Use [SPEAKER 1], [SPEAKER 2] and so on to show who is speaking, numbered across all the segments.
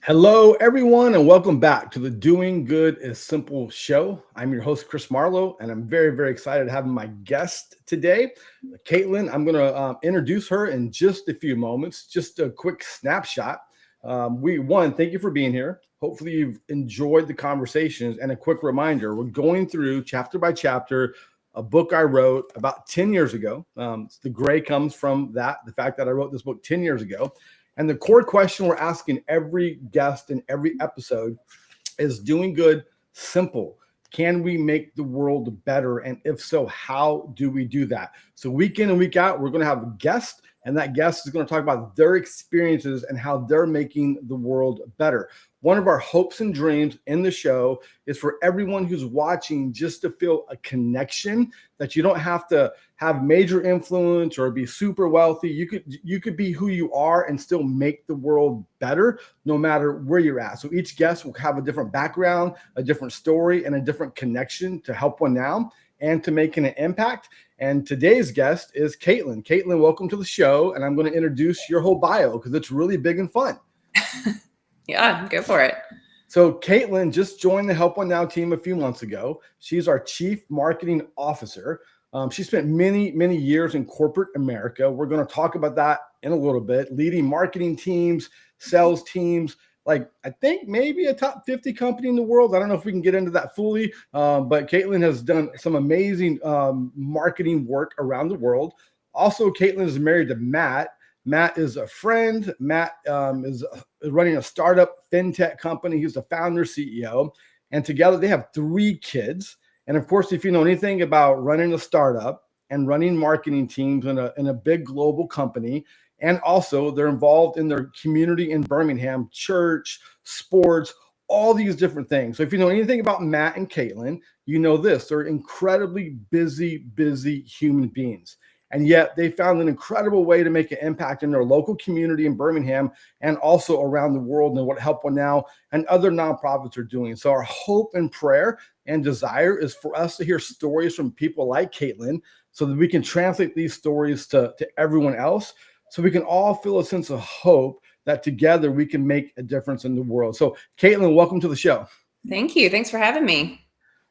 [SPEAKER 1] Hello, everyone, and welcome back to the Doing Good is Simple show. I'm your host, Chris Marlowe, and I'm very, very excited to have my guest today, Kaitlin. I'm going to introduce her in just a few moments, just a quick snapshot. Thank you for being here. Hopefully, you've enjoyed the conversations. And a quick reminder, we're going through chapter by chapter a book I wrote about 10 years ago. The gray comes from that, the fact that I wrote this book 10 years ago. And the core question we're asking every guest in every episode is doing good simple? Can we make the world better? And if so, how do we do that? So week in and week out, we're going to have a guest, and that guest is going to talk about their experiences and how they're making the world better. One of our hopes and dreams in the show is for everyone who's watching just to feel a connection, that you don't have to have major influence or be super wealthy. You could be who you are and still make the world better no matter where you're at. So each guest will have a different background, a different story, and a different connection to help one out and to making an impact. And today's guest is Kaitlin. Kaitlin, welcome to the show. And I'm going to introduce your whole bio because it's really big and fun.
[SPEAKER 2] Yeah, go for it.
[SPEAKER 1] So Kaitlin just joined the Help One Now team a few months ago. She's our Chief Marketing Officer. She spent many, many years in corporate America. We're going to talk about that in a little bit, leading marketing teams, sales teams, like I think maybe a top 50 company in the world. I don't know if we can get into that fully, but Kaitlin has done some amazing marketing work around the world. Also, Kaitlin is married to Matt. Matt is a friend. Matt is running a startup fintech company. He's the founder, CEO. And together they have 3 kids. And of course, if you know anything about running a startup and running marketing teams in a big global company, and also they're involved in their community in Birmingham, church, sports, all these different things. So if you know anything about Matt and Kaitlin, you know this. They're incredibly busy human beings. And yet they found an incredible way to make an impact in their local community in Birmingham and also around the world, and what Help One Now and other nonprofits are doing. So our hope and prayer and desire is for us to hear stories from people like Kaitlin so that we can translate these stories to everyone else, so we can all feel a sense of hope that together we can make a difference in the world. So Kaitlin, welcome to the show.
[SPEAKER 2] Thank you. Thanks for having me.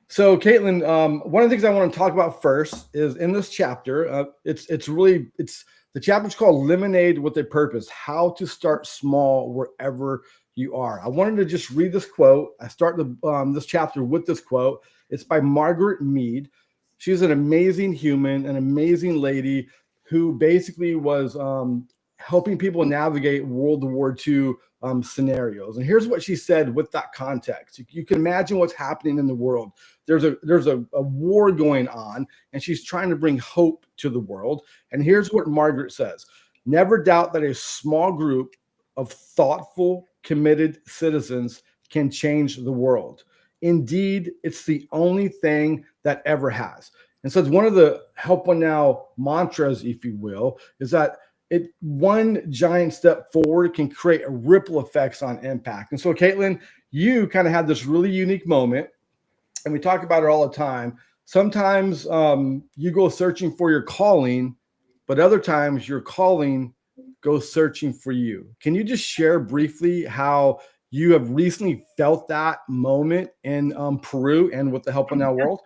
[SPEAKER 1] So, Kaitlin, one of the things I want to talk about first is in this chapter. It's the chapter's called "Lemonade with a Purpose: How to Start Small Wherever You Are." I wanted to just read this quote. I start this chapter with this quote. It's by Margaret Mead. She's an amazing human, an amazing lady who basically was helping people navigate World War II scenarios. And here's what she said with that context. You can imagine what's happening in the world. There's a war going on, and she's trying to bring hope to the world. And here's what Margaret says: never doubt that a small group of thoughtful, committed citizens can change the world. Indeed, it's the only thing that ever has. And so it's one of the Help One Now mantras, if you will, is that one giant step forward can create a ripple effects on impact. And so, Kaitlin, you kind of had this really unique moment, and we talk about it all the time. Sometimes you go searching for your calling, but other times your calling goes searching for you. Can you just share briefly how you have recently felt that moment in Peru and with the Help One Now world?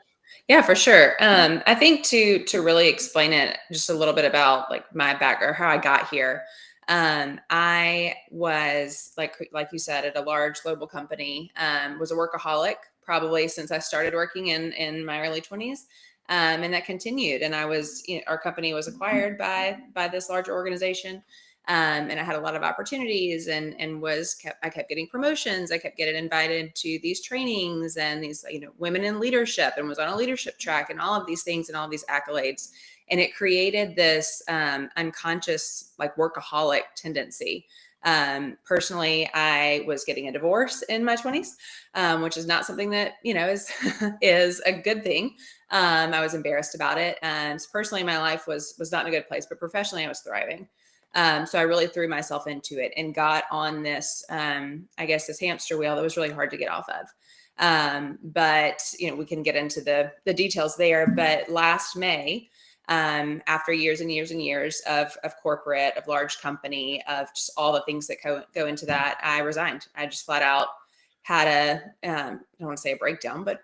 [SPEAKER 2] Yeah, for sure. I think to really explain it just a little bit about like my background, how I got here. I was like you said, at a large global company. Was a workaholic probably since I started working in my early 20s. And that continued. And our company was acquired by this larger organization. And I had a lot of opportunities and I kept getting promotions. I kept getting invited to these trainings and these, women in leadership, and was on a leadership track and all of these things and all of these accolades. And it created this unconscious like workaholic tendency. Personally, I was getting a divorce in my 20s, which is not something that, is, is a good thing. I was embarrassed about it. And personally, my life was not in a good place, but professionally I was thriving. So I really threw myself into it and got on this, this hamster wheel that was really hard to get off of. But we can get into the details there. But last May, After years and years and years of corporate, of large company, of just all the things that go into that, I resigned. I just flat out had I don't want to say a breakdown, but,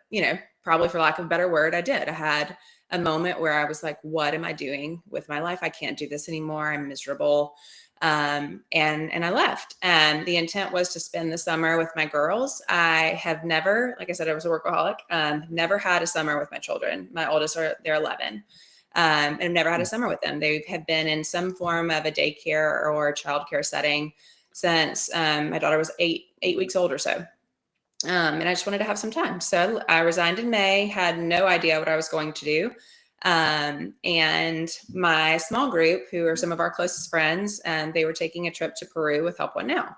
[SPEAKER 2] probably for lack of a better word, I did. I had a moment where I was like, what am I doing with my life? I can't do this anymore. I'm miserable. And I left. And the intent was to spend the summer with my girls. I have never, like I said, I was a workaholic, never had a summer with my children. My oldest they're 11. And I've never had a summer with them. They have been in some form of a daycare or a childcare setting since my daughter was eight weeks old or so. And I just wanted to have some time. So I resigned in May, had no idea what I was going to do. And my small group, who are some of our closest friends, they were taking a trip to Peru with Help One Now.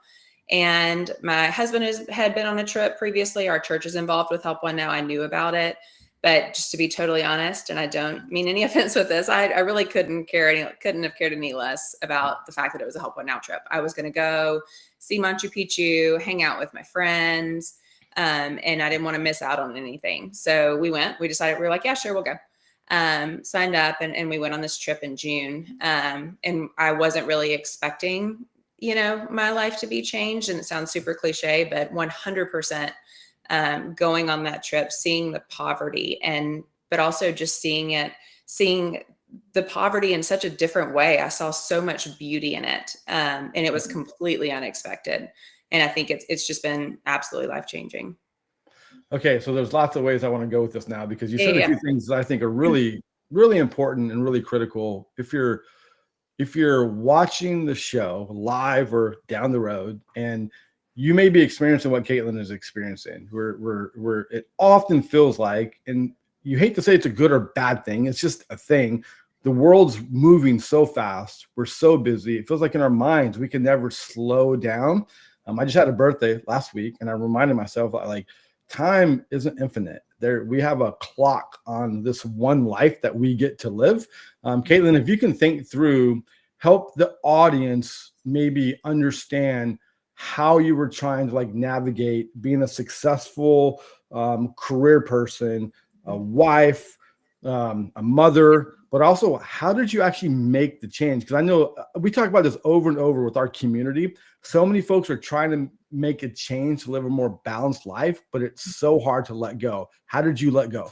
[SPEAKER 2] And my husband had been on a trip previously. Our church is involved with Help One Now. I knew about it. But just to be totally honest, and I don't mean any offense with this, I really couldn't have cared any less about the fact that it was a Help One Now trip. I was going to go see Machu Picchu, hang out with my friends, and I didn't want to miss out on anything. So we decided, we were like, yeah, sure, we'll go. Signed up and we went on this trip in June. And I wasn't really expecting, my life to be changed. And it sounds super cliche, but 100%, going on that trip, seeing the poverty but also just seeing the poverty in such a different way. I saw so much beauty in it. And it was completely unexpected. And I think it's just been absolutely life-changing.
[SPEAKER 1] Okay, so there's lots of ways I want to go with this now, because you said a few things that I think are really, really important and really critical. If you're watching the show live or down the road, and you may be experiencing what Kaitlin is experiencing, where it often feels like, and you hate to say it's a good or bad thing, it's just a thing. The world's moving so fast. We're so busy. It feels like in our minds, we can never slow down. I just had a birthday last week, and I reminded myself, like, time isn't infinite. We have a clock on this one life that we get to live. Kaitlin, if you can think through, help the audience maybe understand how you were trying to navigate being a successful career person, a wife, a mother, but also how did you actually make the change? Because I know we talk about this over and over with our community. So many folks are trying to make a change to live a more balanced life, but it's so hard to let go. How did you let go?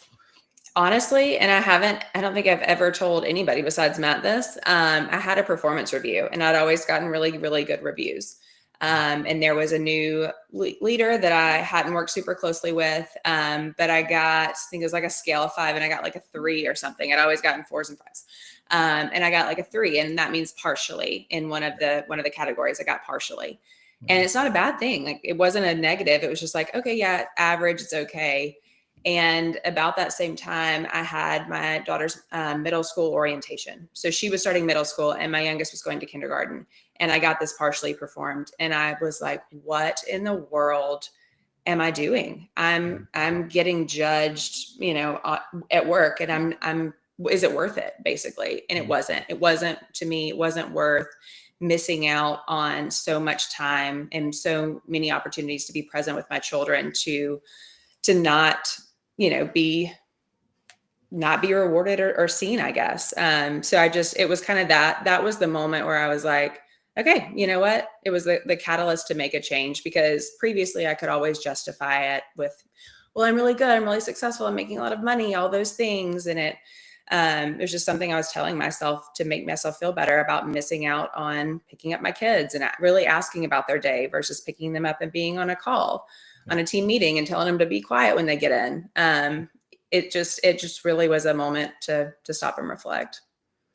[SPEAKER 2] Honestly, and I don't think I've ever told anybody besides Matt this. I had a performance review, and I'd always gotten really, really good reviews. And there was a new leader that I hadn't worked super closely with. But I think it was like a scale of 5, and I got like a 3 or something. I'd always gotten 4s and 5s. And I got like a 3, and that means partially in one of the categories. I got partially. And it's not a bad thing. Like, it wasn't a negative. It was just like, okay, yeah, average, it's okay. And about that same time, I had my daughter's middle school orientation. So she was starting middle school, and my youngest was going to kindergarten. And I got this partially performed. And I was like, what in the world am I doing? I'm getting judged, at work, and is it worth it, basically? And it wasn't to me, it wasn't worth missing out on so much time and so many opportunities to be present with my children, to not, be rewarded or seen, I guess. So it was kind of that was the moment where I was like, okay, you know what? It was the catalyst to make a change, because previously I could always justify it with, well, I'm really good, I'm really successful, I'm making a lot of money, all those things. And it was just something I was telling myself to make myself feel better about missing out on picking up my kids and really asking about their day versus picking them up and being on a call, on a team meeting, and telling them to be quiet when they get in. It just really was a moment to stop and reflect.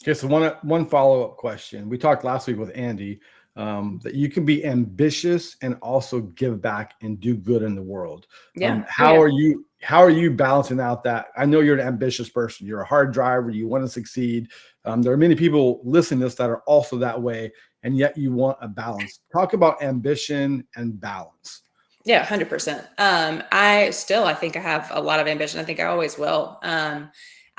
[SPEAKER 1] Okay, so one follow-up question. We talked last week with Andy that you can be ambitious and also give back and do good in the world.
[SPEAKER 2] Yeah.
[SPEAKER 1] How are you balancing out that? I know you're an ambitious person. You're a hard driver. You want to succeed. There are many people listening to this that are also that way, and yet you want a balance. Talk about ambition and balance.
[SPEAKER 2] Yeah, 100%. I think I have a lot of ambition. I think I always will.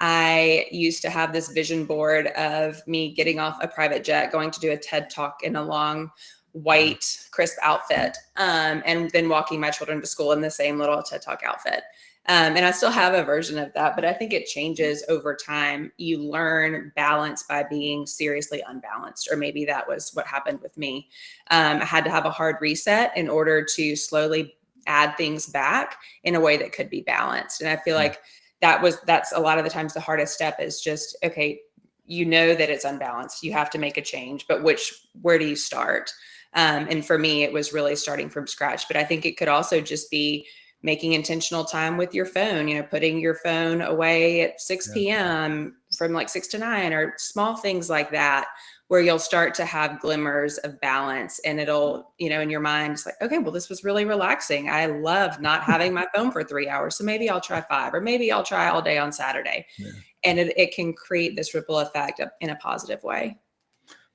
[SPEAKER 2] I used to have this vision board of me getting off a private jet, going to do a TED Talk in a long, white, crisp outfit, and then walking my children to school in the same little TED Talk outfit. And I still have a version of that, but I think it changes over time. You learn balance by being seriously unbalanced, or maybe that was what happened with me. I had to have a hard reset in order to slowly add things back in a way that could be balanced. And I feel like that's a lot of the times the hardest step is just, okay, you know that it's unbalanced. You have to make a change, but where do you start? And for me, it was really starting from scratch. But I think it could also just be making intentional time with your phone, putting your phone away at 6 p.m. from like 6 to 9, or small things like that, where you'll start to have glimmers of balance, and it'll, in your mind, it's like, okay, well, this was really relaxing. I love not having my phone for 3 hours. So maybe I'll try 5, or maybe I'll try all day on Saturday.
[SPEAKER 1] Yeah.
[SPEAKER 2] And it can create this ripple effect in a positive way.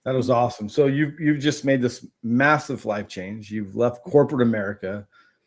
[SPEAKER 1] That was awesome. So you've just made this massive life change. You've left corporate America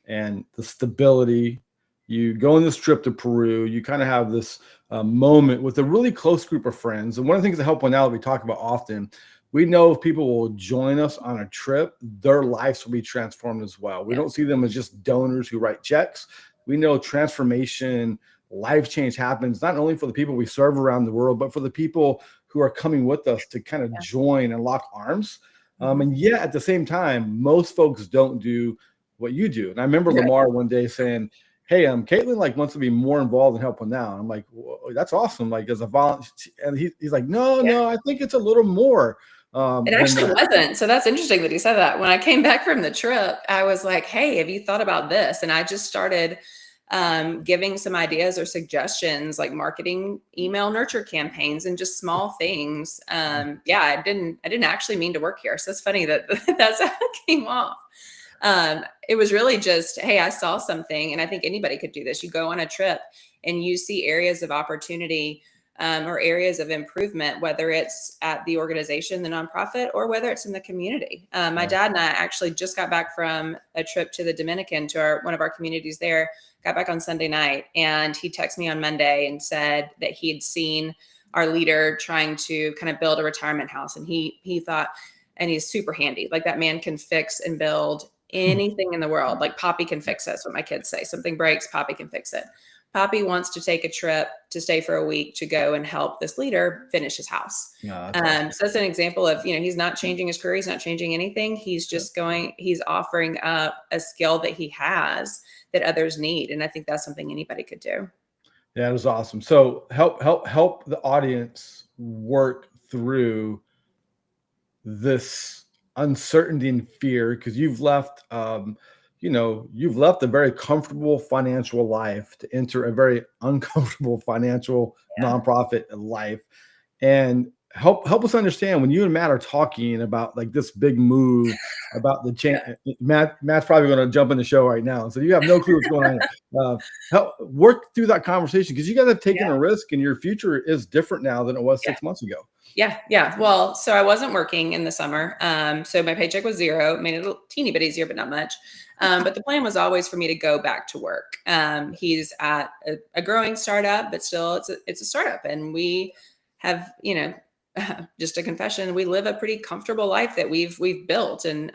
[SPEAKER 1] and the stability. You go on this trip to Peru. You kind of have this moment with a really close group of friends. And one of the things that help one out, we talk about often, we know if people will join us on a trip, their lives will be transformed as well. We don't see them as just donors who write checks. We know transformation, life change happens not only for the people we serve around the world, but for the people who are coming with us to kind of join and lock arms. And yet at the same time, most folks don't do what you do. And I remember Lamar one day saying, hey, Kaitlin wants to be more involved in helping now. I'm like, well, that's awesome. Like as a volunteer. And he's like, no, I think it's a little more.
[SPEAKER 2] It actually wasn't. So that's interesting that he said that. When I came back from the trip, I was like, hey, have you thought about this? And I just started giving some ideas or suggestions, like marketing email nurture campaigns and just small things. I didn't actually mean to work here. So it's funny that that's how it came off. It was really just, hey, I saw something, and I think anybody could do this. You go on a trip and you see areas of opportunity or areas of improvement, whether it's at the organization, the nonprofit, or whether it's in the community. My dad and I actually just got back from a trip to the Dominican, to one of our communities there, got back on Sunday night, and he texted me on Monday and said that he'd seen our leader trying to kind of build a retirement house. And he thought, and he's super handy. Like that man can fix and build anything in the world. Like Poppy can fix it. That's what my kids say. Something breaks, Poppy can fix it. Poppy wants to take a trip to stay for a week to go and help this leader finish his house. So that's an example of, he's not changing his career. He's not changing anything. He's just he's offering up a skill that he has that others need. And I think that's something anybody could do.
[SPEAKER 1] Yeah, it was awesome. So help the audience work through this uncertainty and fear, because you've left you've left a very comfortable financial life to enter a very uncomfortable financial nonprofit life. And help us understand, when you and Matt are talking about like this big move about the change. Matt's probably going to jump in the show right now, so you have no clue what's going on. Help work through that conversation, because you guys have taken a risk, and your future is different now than it was 6 months ago.
[SPEAKER 2] Yeah. Well, so I wasn't working in the summer. So my paycheck was $0, made it a teeny bit easier, but not much. But the plan was always for me to go back to work. He's at a growing startup, but still it's a startup. And we have, just a confession, we live a pretty comfortable life that we've built. And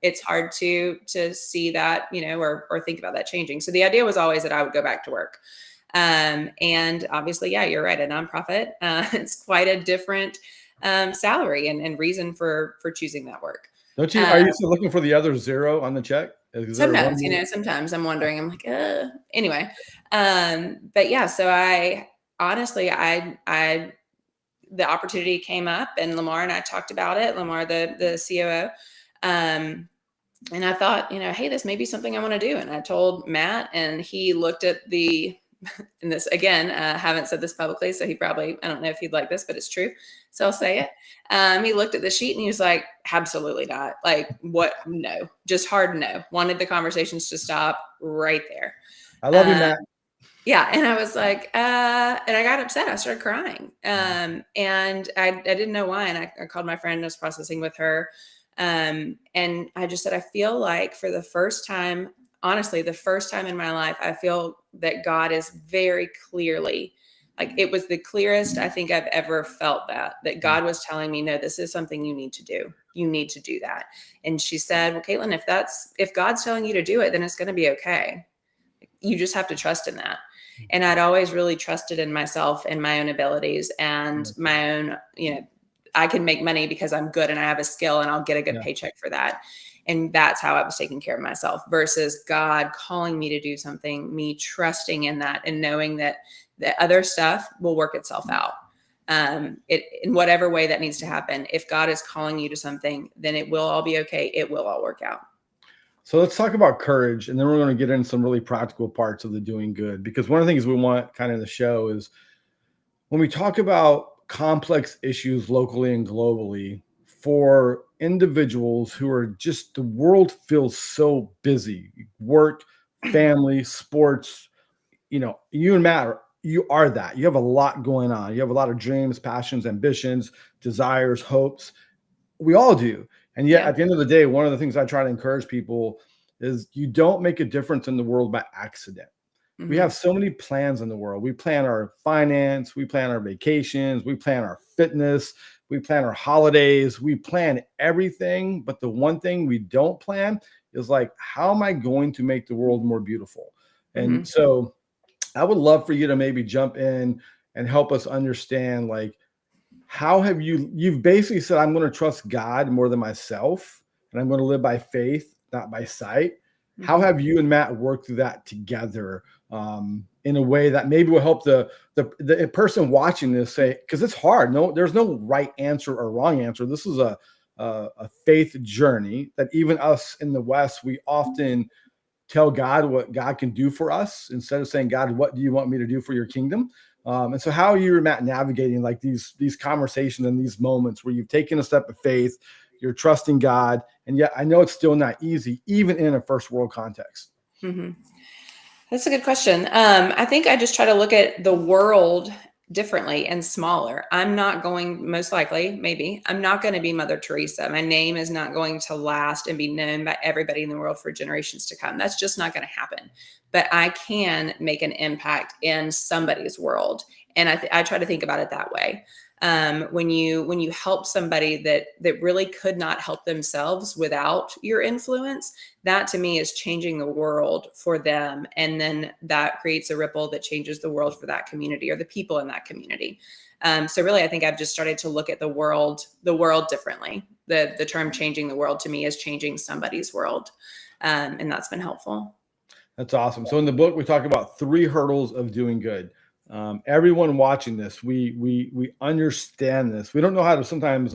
[SPEAKER 2] it's hard to see that, or think about that changing. So the idea was always that I would go back to work. And obviously, you're right. A nonprofit, it's quite a different salary and reason for choosing that work.
[SPEAKER 1] Don't you? Are you still looking for the other 0 on the check?
[SPEAKER 2] Sometimes, sometimes I'm wondering. I'm like, anyway. But yeah. So I honestly, the opportunity came up, and Lamar and I talked about it. Lamar, the COO. And I thought, hey, this may be something I want to do. And I told Matt, and he looked at and this again, haven't said this publicly, so he probably, I don't know if he'd like this, but it's true. So I'll say it. He looked at the sheet and he was like, absolutely not. Like, what? No, just hard no. Wanted the conversations to stop right there.
[SPEAKER 1] I love you, Matt.
[SPEAKER 2] Yeah. And I was like, and I got upset. I started crying. And I didn't know why. And I called my friend, I was processing with her. And I just said, I feel like for the first time, honestly, the first time in my life, I feel that God is very clearly, like, it was the clearest I think I've ever felt that God was telling me, no, this is something you need to do. You need to do that. And she said, well, Kaitlin, if God's telling you to do it, then it's going to be okay. You just have to trust in that. And I'd always really trusted in myself and my own abilities and my own, I can make money because I'm good and I have a skill and I'll get a good paycheck for that. And that's how I was taking care of myself versus God calling me to do something, me trusting in that and knowing that the other stuff will work itself out. In whatever way that needs to happen. If God is calling you to something, then it will all be okay. It will all work out.
[SPEAKER 1] So let's talk about courage, and then we're going to get into some really practical parts of the doing good, because one of the things we want kind of in the show is when we talk about complex issues locally and globally, for individuals who are just, the world feels so busy, work, family, sports, you and Matt, you are that. You have a lot going on. You have a lot of dreams, passions, ambitions, desires, hopes. We all do. And yet, at the end of the day, one of the things I try to encourage people is you don't make a difference in the world by accident. We have so many plans in the world. We plan our finance, we plan our vacations, we plan our fitness, we plan our holidays, we plan everything. But the one thing we don't plan is like, how am I going to make the world more beautiful? And so I would love for you to maybe jump in and help us understand, like, how have you've basically said, I'm going to trust God more than myself, and I'm going to live by faith, not by sight. How have you and Matt worked through that together in a way that maybe will help the person watching this say, because it's hard. No, there's no right answer or wrong answer. This is a faith journey that even us in the West, we often tell God what God can do for us instead of saying, God, what do you want me to do for your kingdom? And so how are you, Matt, navigating like these conversations and these moments where you've taken a step of faith, you're trusting God, and yet I know it's still not easy, even in a first world context.
[SPEAKER 2] That's a good question. I think I just try to look at the world differently and smaller. I'm not going, most likely, maybe, I'm not going to be Mother Teresa. My name is not going to last and be known by everybody in the world for generations to come. That's just not going to happen. But I can make an impact in somebody's world. And I try to think about it that way. When you help somebody that really could not help themselves without your influence, that to me is changing the world for them. And then that creates a ripple that changes the world for that community or the people in that community. So really, I think I've just started to look at the world differently. The term changing the world to me is changing somebody's world. And that's been helpful.
[SPEAKER 1] That's awesome. So in the book, we talk about 3 hurdles of doing good. Everyone watching this, we understand this. We don't know how to sometimes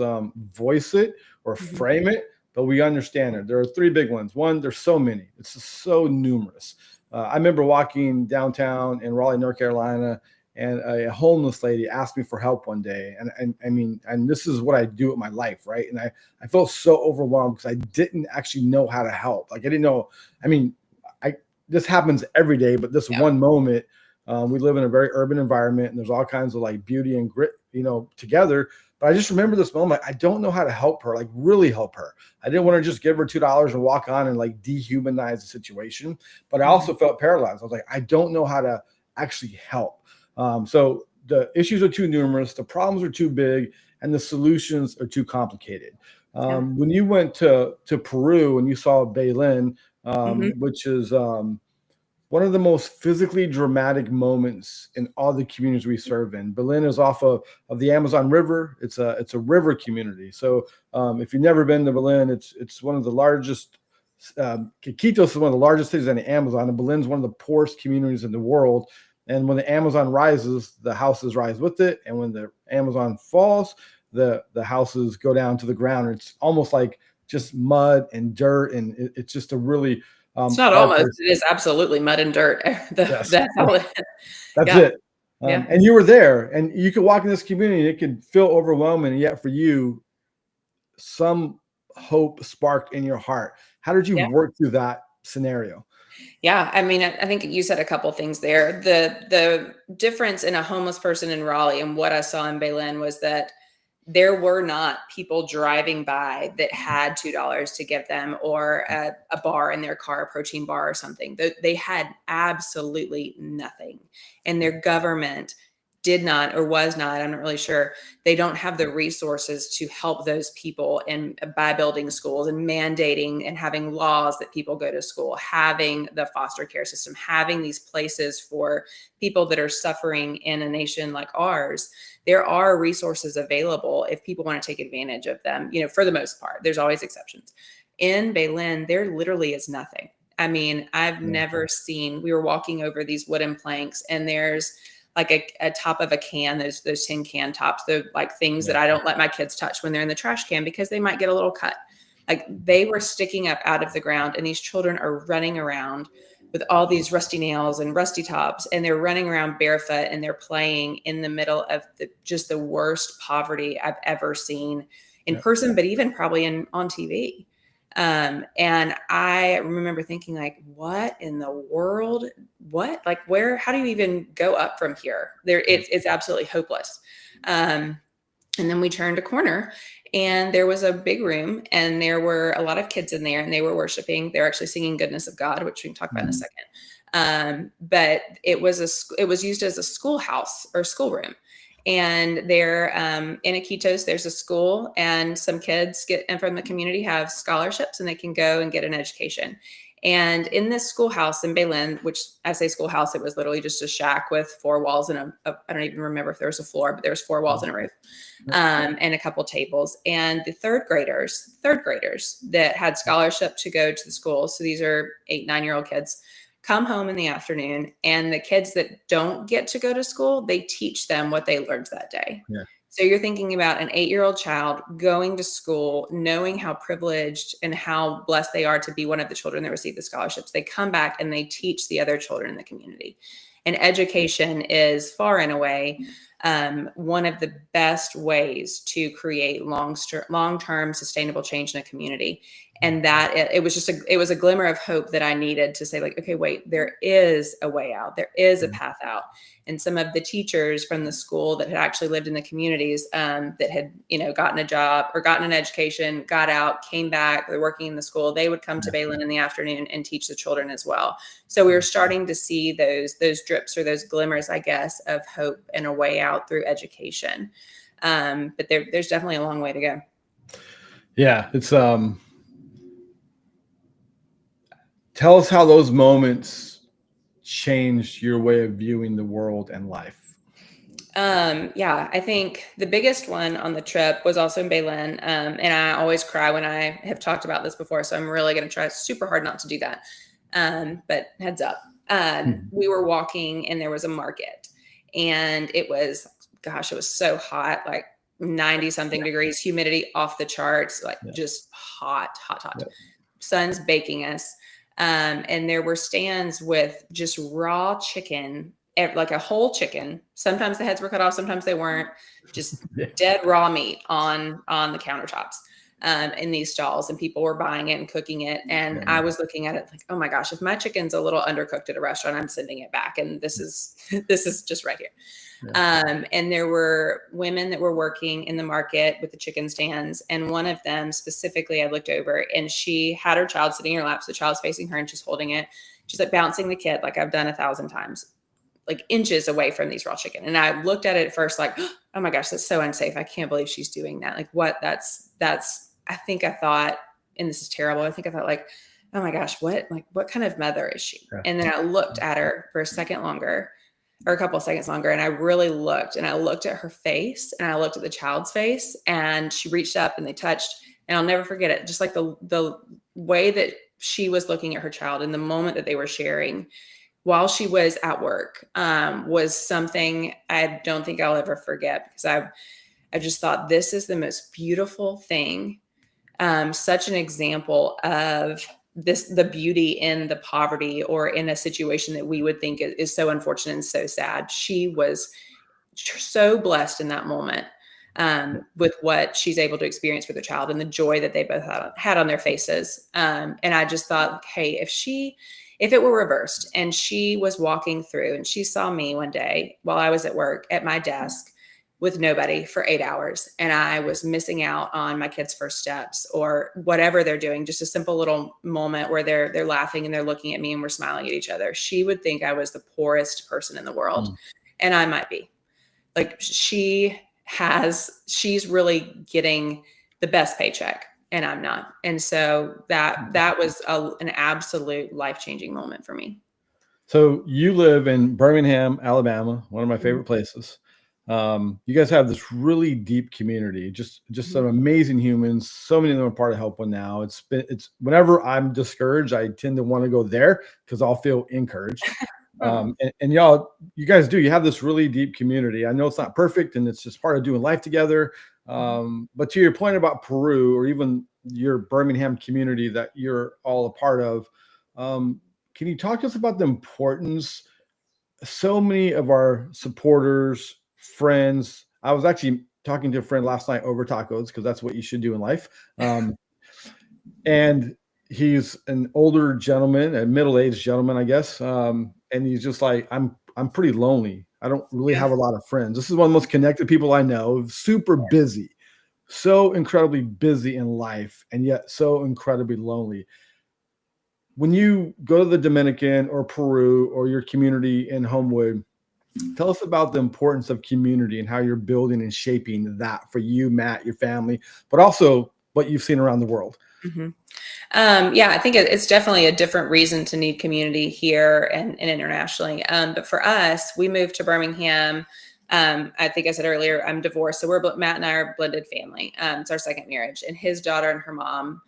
[SPEAKER 1] voice it or frame it, but we understand it. There are 3 big ones. One, there's so many. It's just so numerous. I remember walking downtown in Raleigh, North Carolina, and a homeless lady asked me for help one day. And this is what I do with my life, right? And I felt so overwhelmed because I didn't actually know how to help. Like I didn't know. This happens every day, but this one moment, we live in a very urban environment, and there's all kinds of like beauty and grit, together. But I just remember this moment. I don't know how to help her, like really help her. I didn't want to just give her $2 and walk on and like dehumanize the situation. But I also felt paralyzed. I was like, I don't know how to actually help. So the issues are too numerous, the problems are too big, and the solutions are too complicated. When you went to Peru and you saw Belén, which is one of the most physically dramatic moments in all the communities we serve in. Belén is off of the Amazon River. It's a river community. So if you've never been to Belén, it's one of the largest. Quito is one of the largest cities on the Amazon, and Belén is one of the poorest communities in the world. And when the Amazon rises, the houses rise with it, and when the Amazon falls, the houses go down to the ground. It's almost like just mud and dirt, and it's just a really
[SPEAKER 2] it's not almost. It is absolutely mud and dirt. That's how it is.
[SPEAKER 1] That's it. And you were there, and you could walk in this community, and it could feel overwhelming. And yet, for you, some hope sparked in your heart. How did you work through that scenario?
[SPEAKER 2] Yeah, I mean, I think you said a couple things there. The difference in a homeless person in Raleigh and what I saw in Belén was that there were not people driving by that had $2 to give them, or a bar in their car, a protein bar or something. They had absolutely nothing. And their government did not or was not, I'm not really sure, they don't have the resources to help those people and by building schools and mandating and having laws that people go to school, having the foster care system, having these places for people that are suffering in a nation like ours. There are resources available if people want to take advantage of them, for the most part. There's always exceptions. In Belen, there literally is nothing. I mean, I've never seen, we were walking over these wooden planks and there's like a top of a can, those tin can tops, the like things that I don't let my kids touch when they're in the trash can because they might get a little cut. Like they were sticking up out of the ground and these children are running around with all these rusty nails and rusty tops and they're running around barefoot and they're playing in the middle of just the worst poverty I've ever seen in person, but even probably on TV. And I remember thinking like, what in the world, how do you even go up from here? It's absolutely hopeless. And then we turned a corner and there was a big room and there were a lot of kids in there and they were worshiping. They're actually singing Goodness of God, which we can talk about in a second. But it was used as a schoolhouse or schoolroom. And there in Iquitos, there's a school and some kids from the community have scholarships and they can go and get an education. And in this schoolhouse in Belen, which I say schoolhouse, it was literally just a shack with 4 walls and I don't even remember if there was a floor, but there was 4 walls and a roof and a couple tables. And the third graders that had scholarship to go to the school. So these are 8, 9-year-old kids come home in the afternoon, and the kids that don't get to go to school, they teach them what they learned that day. Yeah. So you're thinking about an 8-year-old child going to school, knowing how privileged and how blessed they are to be one of the children that receive the scholarships. They come back and they teach the other children in the community. And education is far and away one of the best ways to create long-term sustainable change in a community. And that it was a glimmer of hope that I needed to say like, okay, wait, there is a way out. There is a path out. And some of the teachers from the school that had actually lived in the communities that had, gotten a job or gotten an education, got out, came back, they're working in the school, they would come to Belen in the afternoon and teach the children as well. So we were starting to see those drips or those glimmers, I guess, of hope and a way out through education. But there's definitely a long way to go.
[SPEAKER 1] Yeah, it's tell us how those moments changed your way of viewing the world and life.
[SPEAKER 2] I think the biggest one on the trip was also in Belen. And I always cry when I have talked about this before. So I'm really going to try super hard not to do that. But heads up, we were walking and there was a market and it was so hot, like 90 something degrees, humidity off the charts, just hot. Yeah. Sun's baking us. And there were stands with just raw chicken, like a whole chicken. Sometimes the heads were cut off, sometimes they weren't. Just dead raw meat on the countertops in these stalls, and people were buying it and cooking it. And I was looking at it like, oh my gosh, if my chicken's a little undercooked at a restaurant, I'm sending it back. And this is just right here. And there were women that were working in the market with the chicken stands. And one of them specifically, I looked over and she had her child sitting in her lap. So the child's facing her and she's holding it. She's like bouncing the kid like I've done 1,000 times, like inches away from these raw chicken. And I looked at it at first like, oh my gosh, that's so unsafe. I can't believe she's doing that. Like what I think I thought, and this is terrible. I think I thought like, oh my gosh, what kind of mother is she? And then I looked at her for a second longer, or a couple of seconds longer. And I really looked, and I looked at her face and I looked at the child's face, and she reached up and they touched, and I'll never forget it. Just like the way that she was looking at her child in the moment that they were sharing while she was at work was something I don't think I'll ever forget, because I just thought this is the most beautiful thing. Such an example of the beauty in the poverty or in a situation that we would think is so unfortunate and so sad. She was so blessed in that moment with what she's able to experience with her child and the joy that they both had on their faces. And I just thought, hey, if it were reversed and she was walking through and she saw me one day while I was at work at my desk with nobody for 8 hours, and I was missing out on my kids' first steps or whatever they're doing, just a simple little moment where they're laughing and they're looking at me and we're smiling at each other, she would think I was the poorest person in the world. And I might be. like she's really getting the best paycheck and I'm not. And so that was an absolute life-changing moment for me.
[SPEAKER 1] So you live in Birmingham, Alabama, one of my
[SPEAKER 2] Mhm.
[SPEAKER 1] favorite places. You guys have this really deep community, just
[SPEAKER 2] Mhm.
[SPEAKER 1] some amazing humans. So many of them are part of Help One Now. It's whenever I'm discouraged, I tend to want to go there because I'll feel encouraged.
[SPEAKER 2] Oh,
[SPEAKER 1] And y'all, you guys do. You have this really deep community. I know it's not perfect, and it's just part of doing life together.
[SPEAKER 2] mhm.
[SPEAKER 1] But to your point about Peru, or even your Birmingham community that you're all a part of, um, can you talk to us about the importance? So many of our supporters, friends. I was actually talking to a friend last night over tacos because that's what you should do in life. And he's an older gentleman, a middle-aged gentleman, I guess. And he's just like, I'm pretty lonely. I don't really
[SPEAKER 2] Yeah.
[SPEAKER 1] have a lot of friends. This is one of the most connected people I know, super busy, so incredibly busy in life, and yet so incredibly lonely. When you go to the Dominican or Peru or your community in Homewood, tell us about the importance of community and how you're building and shaping that for you, Matt, your family, but also what you've seen around the world.
[SPEAKER 2] Mhm. Yeah, I think it's definitely a different reason to need community here and internationally. But for us, we moved to Birmingham. I think I said earlier, I'm divorced. So Matt and I are a blended family. It's our second marriage. And his daughter and her mom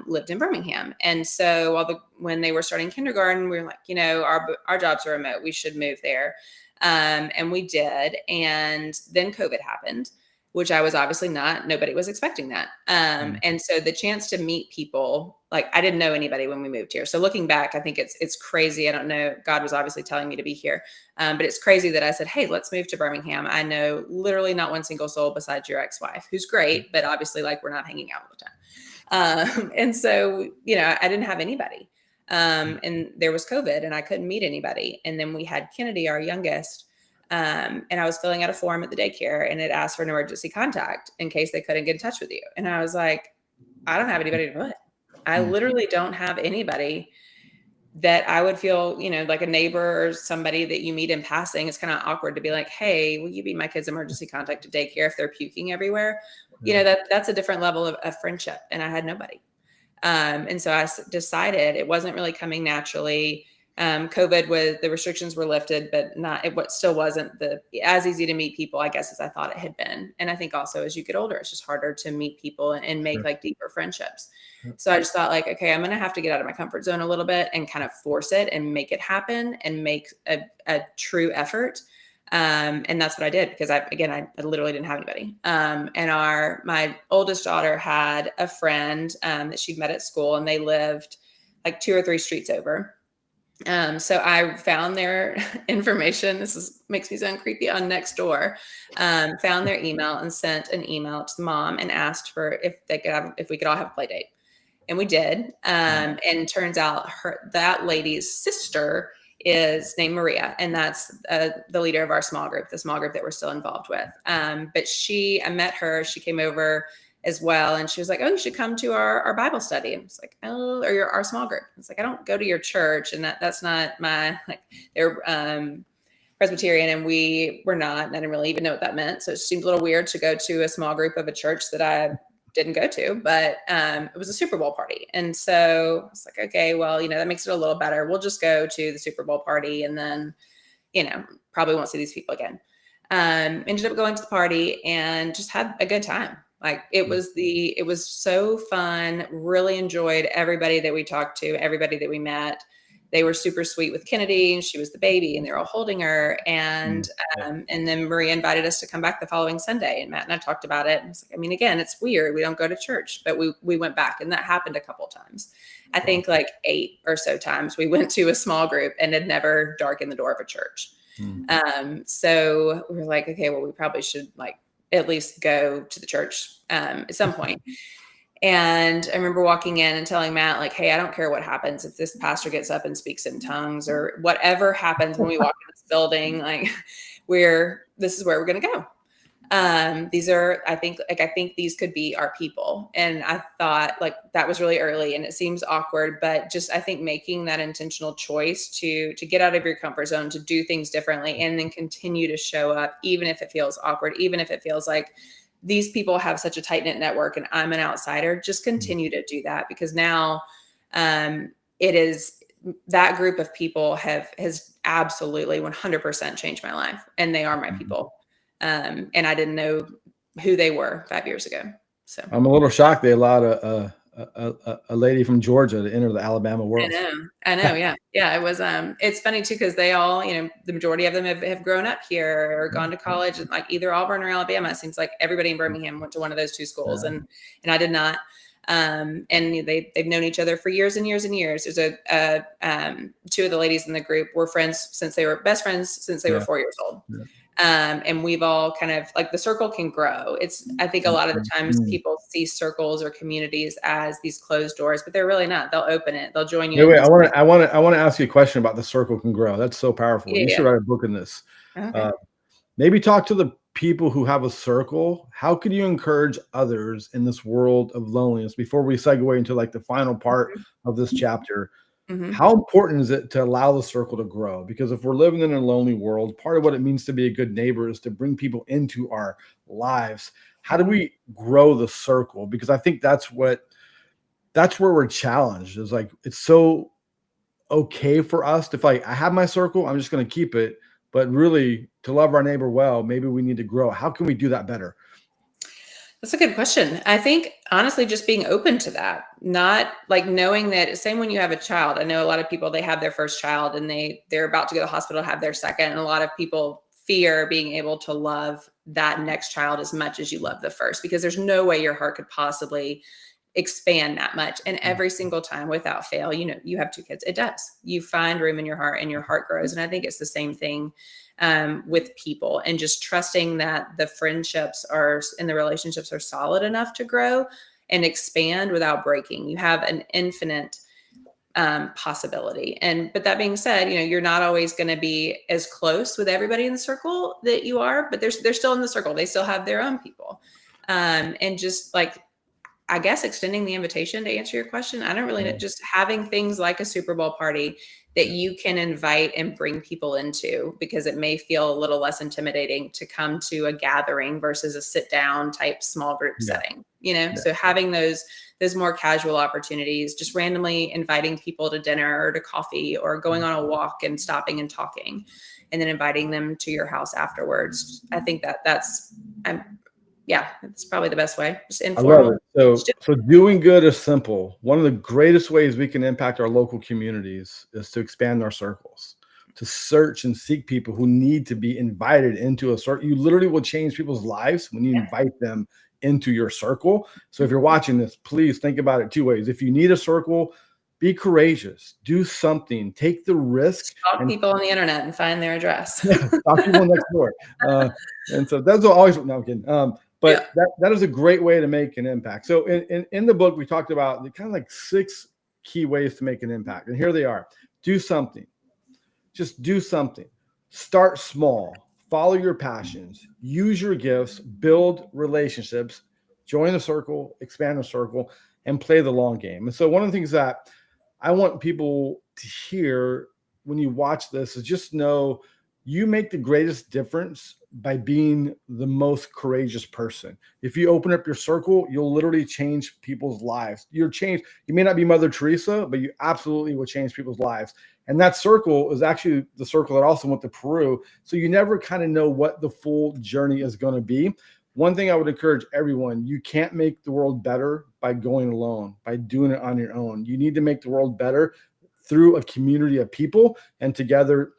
[SPEAKER 2] lived in Birmingham. And so when they were starting kindergarten, we were like, our jobs are remote. We should move there. And we did. And then COVID happened, which I was obviously not, nobody was expecting that.
[SPEAKER 1] Mm.
[SPEAKER 2] And so the chance to meet people, like I didn't know anybody when we moved here. So looking back, I think it's crazy. I don't know. God was obviously telling me to be here. But it's crazy that I said, hey, let's move to Birmingham. I know literally not one single soul besides your ex-wife, who's great, but obviously like we're not hanging out all the time. And so, I didn't have anybody. And there was COVID and I couldn't meet anybody. And then we had Kennedy, our youngest. And I was filling out a form at the daycare and it asked for an emergency contact in case they couldn't get in touch with you. And I was like, I don't have anybody to put. I
[SPEAKER 1] Mm.
[SPEAKER 2] literally don't have anybody that I would feel, like a neighbor or somebody that you meet in passing. It's kind of awkward to be like, hey, will you be my kid's emergency contact at daycare if they're puking everywhere?
[SPEAKER 1] Yeah.
[SPEAKER 2] That's a different level of friendship. And I had nobody. And so I decided it wasn't really coming naturally. COVID was, the restrictions were lifted, but still wasn't as easy to meet people, I guess, as I thought it had been. And I think also as you get older, it's just harder to meet people and make
[SPEAKER 1] Sure.
[SPEAKER 2] like deeper friendships.
[SPEAKER 1] Yep.
[SPEAKER 2] So I just thought like, okay, I'm going to have to get out of my comfort zone a little bit and kind of force it and make it happen and make a true effort. And that's what I did because I literally didn't have anybody. And my oldest daughter had a friend that she'd met at school and they lived like 2 or 3 streets over. So I found their information. Makes me sound creepy on Nextdoor. Found their email and sent an email to the mom and asked for if we could all have a play date. And we did. And turns out that lady's sister is named Maria, and that's the leader of our small group, the small group that we're still involved with. But I met her. She came over as well, and she was like, "Oh, you should come to our Bible study." And it's like, "Oh, or our small group." It's like, "I don't go to your church, and that's not my like." They're Presbyterian, and we were not. And I didn't really even know what that meant, so it seemed a little weird to go to a small group of a church that I didn't go to, but it was a Super Bowl party. And so I was like, okay, well, that makes it a little better. We'll just go to the Super Bowl party and then, probably won't see these people again. Ended up going to the party and just had a good time. Like it was so fun. Really enjoyed everybody that we talked to, everybody that we met. They were super sweet with Kennedy, and she was the baby, and they were all holding her. And
[SPEAKER 1] Yeah.
[SPEAKER 2] and then Maria invited us to come back the following Sunday, and Matt and I talked about it. And it's like, again, it's weird. We don't go to church, but we went back, and that happened a couple times. I think like 8 or so times we went to a small group and had never darkened the door of a church.
[SPEAKER 1] Mm.
[SPEAKER 2] So we were like, okay, well, we probably should like at least go to the church at some point. And I remember walking in and telling Matt, like, hey, I don't care what happens if this pastor gets up and speaks in tongues or whatever happens when we walk in this building, like this is where we're going to go. These are, I think these could be our people. And I thought like that was really early and it seems awkward, but just, I think making that intentional choice to get out of your comfort zone, to do things differently, and then continue to show up, even if it feels awkward, even if it feels like these people have such a tight knit network and I'm an outsider, just continue to do that, because now, it is, that group of people has absolutely 100% changed my life, and they are my people. And I didn't know who they were 5 years ago. So
[SPEAKER 1] I'm a little shocked they allowed a lady from Georgia to enter the Alabama world.
[SPEAKER 2] I know. Yeah. Yeah. It was, it's funny too, cause they all, the majority of them have grown up here or gone to college, like either Auburn or Alabama. It seems like everybody in Birmingham went to one of those two schools, and I did not. And they've known each other for years and years and years. There's two of the ladies in the group were friends since they were best friends since they were 4 years old.
[SPEAKER 1] Yeah.
[SPEAKER 2] And we've all kind of like, the circle can grow. I think a lot of the times people see circles or communities as these closed doors, but they're really not. They'll open it. They'll join you.
[SPEAKER 1] Wait, I want to ask you a question about the circle can grow. That's so powerful.
[SPEAKER 2] Yeah,
[SPEAKER 1] you should write a book in this.
[SPEAKER 2] Okay.
[SPEAKER 1] Maybe talk to the people who have a circle. How could you encourage others in this world of loneliness before we segue into like the final part of this chapter? How important is it to allow the circle to grow? Because if we're living in a lonely world, part of what it means to be a good neighbor is to bring people into our lives. How do we grow the circle? Because I think that's where we're challenged, is like, it's so okay for us to like, I have my circle, I'm just going to keep it. But really, to love our neighbor well, maybe we need to grow. How can we do that better?
[SPEAKER 2] That's a good question. I think honestly, just being open to that, not like knowing that, same when you have a child. I know a lot of people, they have their first child and they're about to go to the hospital to have their second. And a lot of people fear being able to love that next child as much as you love the first, because there's no way your heart could possibly expand that much. And every single time without fail, you have two kids, it does. You find room in your heart and your heart grows. And I think it's the same thing with people, and just trusting that the friendships and the relationships are solid enough to grow and expand without breaking. You have an infinite possibility. But that being said, you're not always going to be as close with everybody in the circle that you are, but they're still in the circle. They still have their own people. And just like, I guess extending the invitation to answer your question, I don't really know, just having things like a Super Bowl party that you can invite and bring people into, because it may feel a little less intimidating to come to a gathering versus a sit down type small group setting, So having those more casual opportunities, just randomly inviting people to dinner or to coffee or going on a walk and stopping and talking, and then inviting them to your house afterwards. I think that's probably the best way. Just informal.
[SPEAKER 1] I love it. So doing good is simple. One of the greatest ways we can impact our local communities is to expand our circles, to search and seek people who need to be invited into a circle. You literally will change people's lives when you invite them into your circle. So if you're watching this, please think about it two ways. If you need a circle, be courageous, do something, take the risk.
[SPEAKER 2] Stalk people on the internet and find their address.
[SPEAKER 1] Stalk people next door. And so that's always, no, I'm kidding. But that is a great way to make an impact. So in the book, we talked about the kind of like 6 key ways to make an impact. And here they are. Do something. Just do something. Start small. Follow your passions. Use your gifts. Build relationships. Join the circle. Expand the circle. And play the long game. And so one of the things that I want people to hear when you watch this is just know you make the greatest difference by being the most courageous person. If you open up your circle, you'll literally change people's lives. You may not be Mother Teresa, but you absolutely will change people's lives. And that circle is actually the circle that also went to Peru. So you never kind of know what the full journey is going to be. One thing I would encourage everyone, you can't make the world better by going alone, by doing it on your own. You need to make the world better through a community of people, and together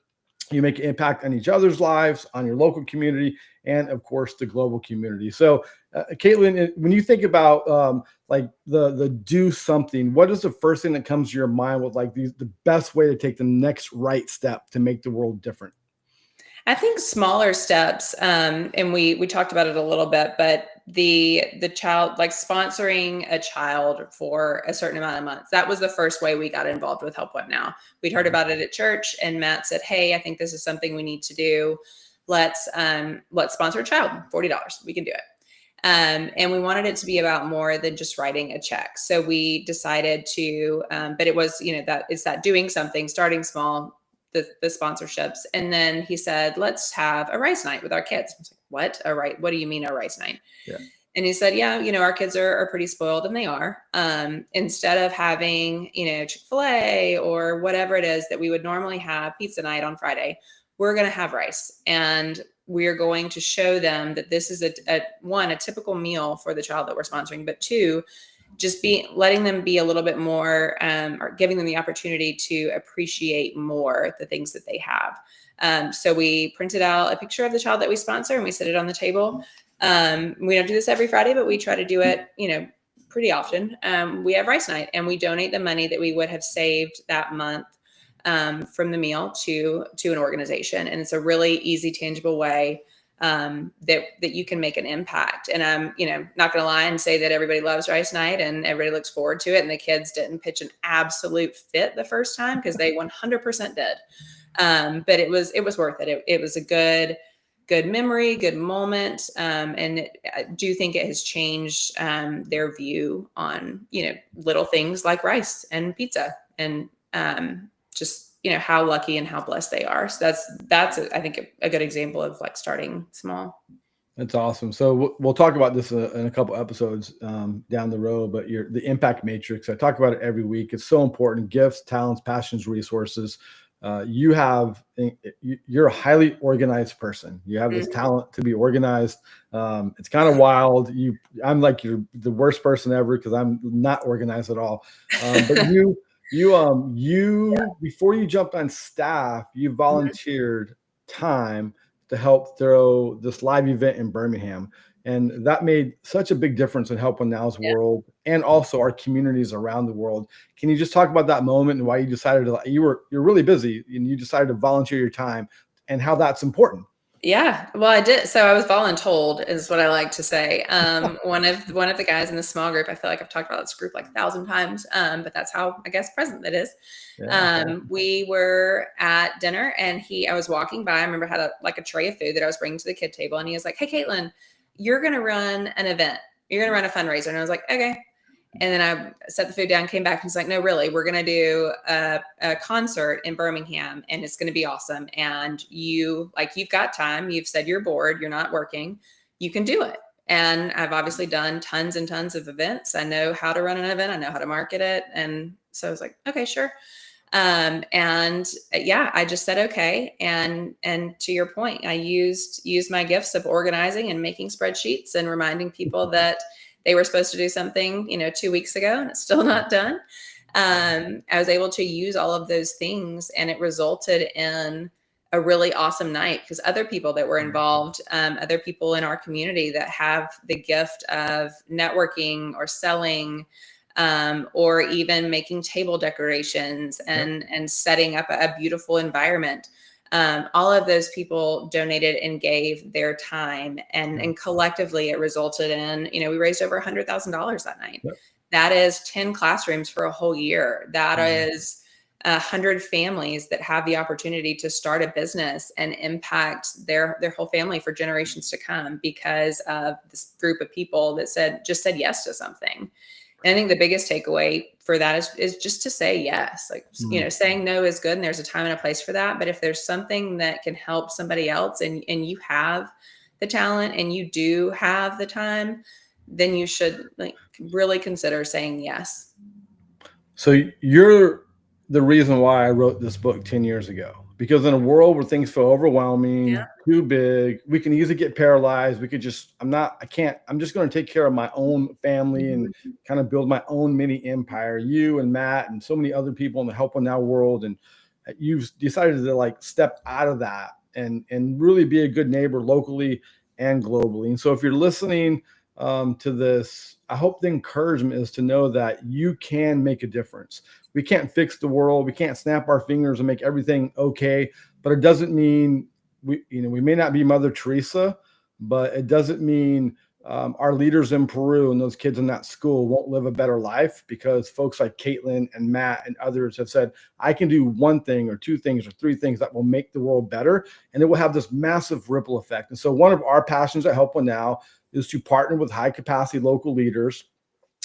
[SPEAKER 1] you make an impact on each other's lives, on your local community, and of course the global community. So Kaitlin, when you think about like the do something, what is the first thing that comes to your mind with like the best way to take the next right step to make the world different?
[SPEAKER 2] I think smaller steps, and we talked about it a little bit, but the child, like sponsoring a child for a certain amount of months, that was the first way we got involved with Help What Now. We'd heard about it at church, and Matt said, "Hey, I think this is something we need to do. let's sponsor a child, $40. We can do it. And we wanted it to be about more than just writing a check. So we decided to, but it was, that it's that doing something, starting small, the sponsorships. And then he said, let's have a rice night with our kids. I was like, what do you mean a rice night?
[SPEAKER 1] Yeah.
[SPEAKER 2] And he said, yeah, our kids are pretty spoiled, and they are. Instead of having, Chick-fil-A or whatever it is that we would normally have pizza night on Friday, we're going to have rice. And we're going to show them that this is a typical meal for the child that we're sponsoring, but two, just letting them be a little bit more, or giving them the opportunity to appreciate more the things that they have. So we printed out a picture of the child that we sponsor, and we set it on the table. We don't do this every Friday, but we try to do it, pretty often. We have rice night, and we donate the money that we would have saved that month from the meal to an organization. And it's a really easy, tangible way that you can make an impact. And I'm, not going to lie and say that everybody loves rice night and everybody looks forward to it. And the kids didn't pitch an absolute fit the first time, because they 100% did. But it was worth it. It was a good memory, good moment. And I do think it has changed their view on, little things like rice and pizza, and just, how lucky and how blessed they are. So that's I think a good example of like starting small.
[SPEAKER 1] That's awesome. So we'll talk about this in a couple episodes down the road, but the impact matrix, I talk about it every week. It's so important. Gifts, talents, passions, resources. You're a highly organized person. You have this talent to be organized. It's kind of wild. I'm like, you're the worst person ever, because I'm not organized at all. But before you jumped on staff, you volunteered time to help throw this live event in Birmingham. And that made such a big difference in helping Now's World and also our communities around the world. Can you just talk about that moment and why you decided you're really busy and you decided to volunteer your time and how that's important?
[SPEAKER 2] Yeah, well, I did. So I was voluntold, is what I like to say. One of the guys in the small group, I feel like I've talked about this group like 1,000 times, but that's how, I guess, present it is. Yeah. We were at dinner, and I was walking by. I remember I had a tray of food that I was bringing to the kid table, and he was like, "Hey, Kaitlin, you're going to run an event. You're going to run a fundraiser." And I was like, "Okay." And then I set the food down, came back, and he's like, "No, really, we're going to do a concert in Birmingham, and it's going to be awesome. And you've got time. You've said you're bored. You're not working. You can do it." And I've obviously done tons and tons of events. I know how to run an event. I know how to market it. And so I was like, okay, sure. And yeah, I just said, okay. And to your point, I used my gifts of organizing and making spreadsheets and reminding people that they were supposed to do something, 2 weeks ago, and it's still not done. I was able to use all of those things, and it resulted in a really awesome night, because other people that were involved, other people in our community that have the gift of networking or selling, or even making table decorations and setting up a beautiful environment. All of those people donated and gave their time, and collectively it resulted in, we raised over $100,000 that night. Yep. That is 10 classrooms for a whole year. That is 100 families that have the opportunity to start a business and impact their whole family for generations to come, because of this group of people that just said yes to something. And I think the biggest takeaway for that is just to say yes. Saying no is good, and there's a time and a place for that. But if there's something that can help somebody else, and you have the talent and you do have the time, then you should really consider saying yes.
[SPEAKER 1] So you're the reason why I wrote this book 10 years ago, because in a world where things feel overwhelming, too big, we can easily get paralyzed. I'm just going to take care of my own family and kind of build my own mini empire. You and Matt and so many other people in the Help One Now world. And you've decided to step out of that and really be a good neighbor locally and globally. And so if you're listening to this, I hope the encouragement is to know that you can make a difference. We can't fix the world. We can't snap our fingers and make everything okay, but it doesn't mean we may not be Mother Teresa, but it doesn't mean our leaders in Peru and those kids in that school won't live a better life because folks like Kaitlin and Matt and others have said, I can do one thing or two things or three things that will make the world better. And it will have this massive ripple effect. And so one of our passions at Help One Now is to partner with high capacity local leaders.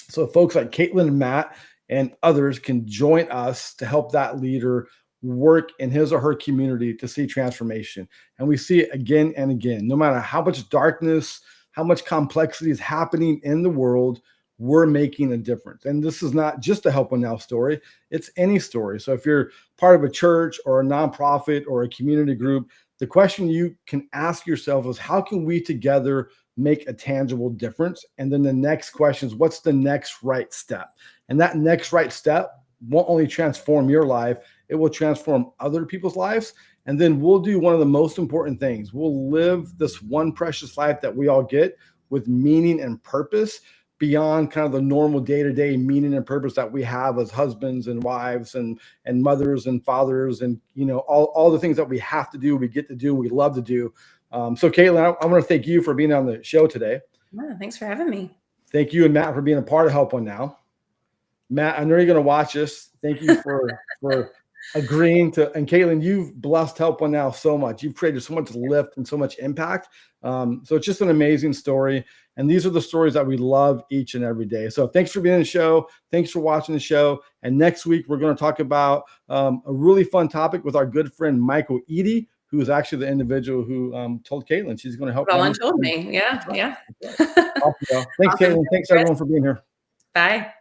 [SPEAKER 1] So folks like Kaitlin and Matt and others can join us to help that leader work in his or her community to see transformation. And we see it again and again, no matter how much darkness, how much complexity is happening in the world, we're making a difference. And this is not just a Help One Now story, it's any story. So if you're part of a church or a nonprofit or a community group, the question you can ask yourself is, how can we together make a tangible difference? And then the next question is, what's the next right step? And that next right step won't only transform your life, it will transform other people's lives. And then we'll do one of the most important things. We'll live this one precious life that we all get with meaning and purpose beyond kind of the normal day-to-day meaning and purpose that we have as husbands and wives and mothers and fathers and, you know, all the things that we have to do, we get to do, we love to do. So Kaitlin, I want to thank you for being on the show today.
[SPEAKER 2] Yeah, thanks for having me.
[SPEAKER 1] Thank you and Matt for being a part of Help One Now. Matt, I know you're going to watch this. Thank you for agreeing to, and Kaitlin, you've blessed Help One Now so much. You've created so much lift and so much impact. So it's just an amazing story. And these are the stories that we love each and every day. So thanks for being on the show. Thanks for watching the show. And next week, we're going to talk about a really fun topic with our good friend, Michael Eady, who is actually the individual who told Kaitlin she's going to help.
[SPEAKER 2] Roland told me. Yeah.
[SPEAKER 1] Awesome, thanks, awesome. Kaitlin. Thanks, everyone, for being here.
[SPEAKER 2] Bye.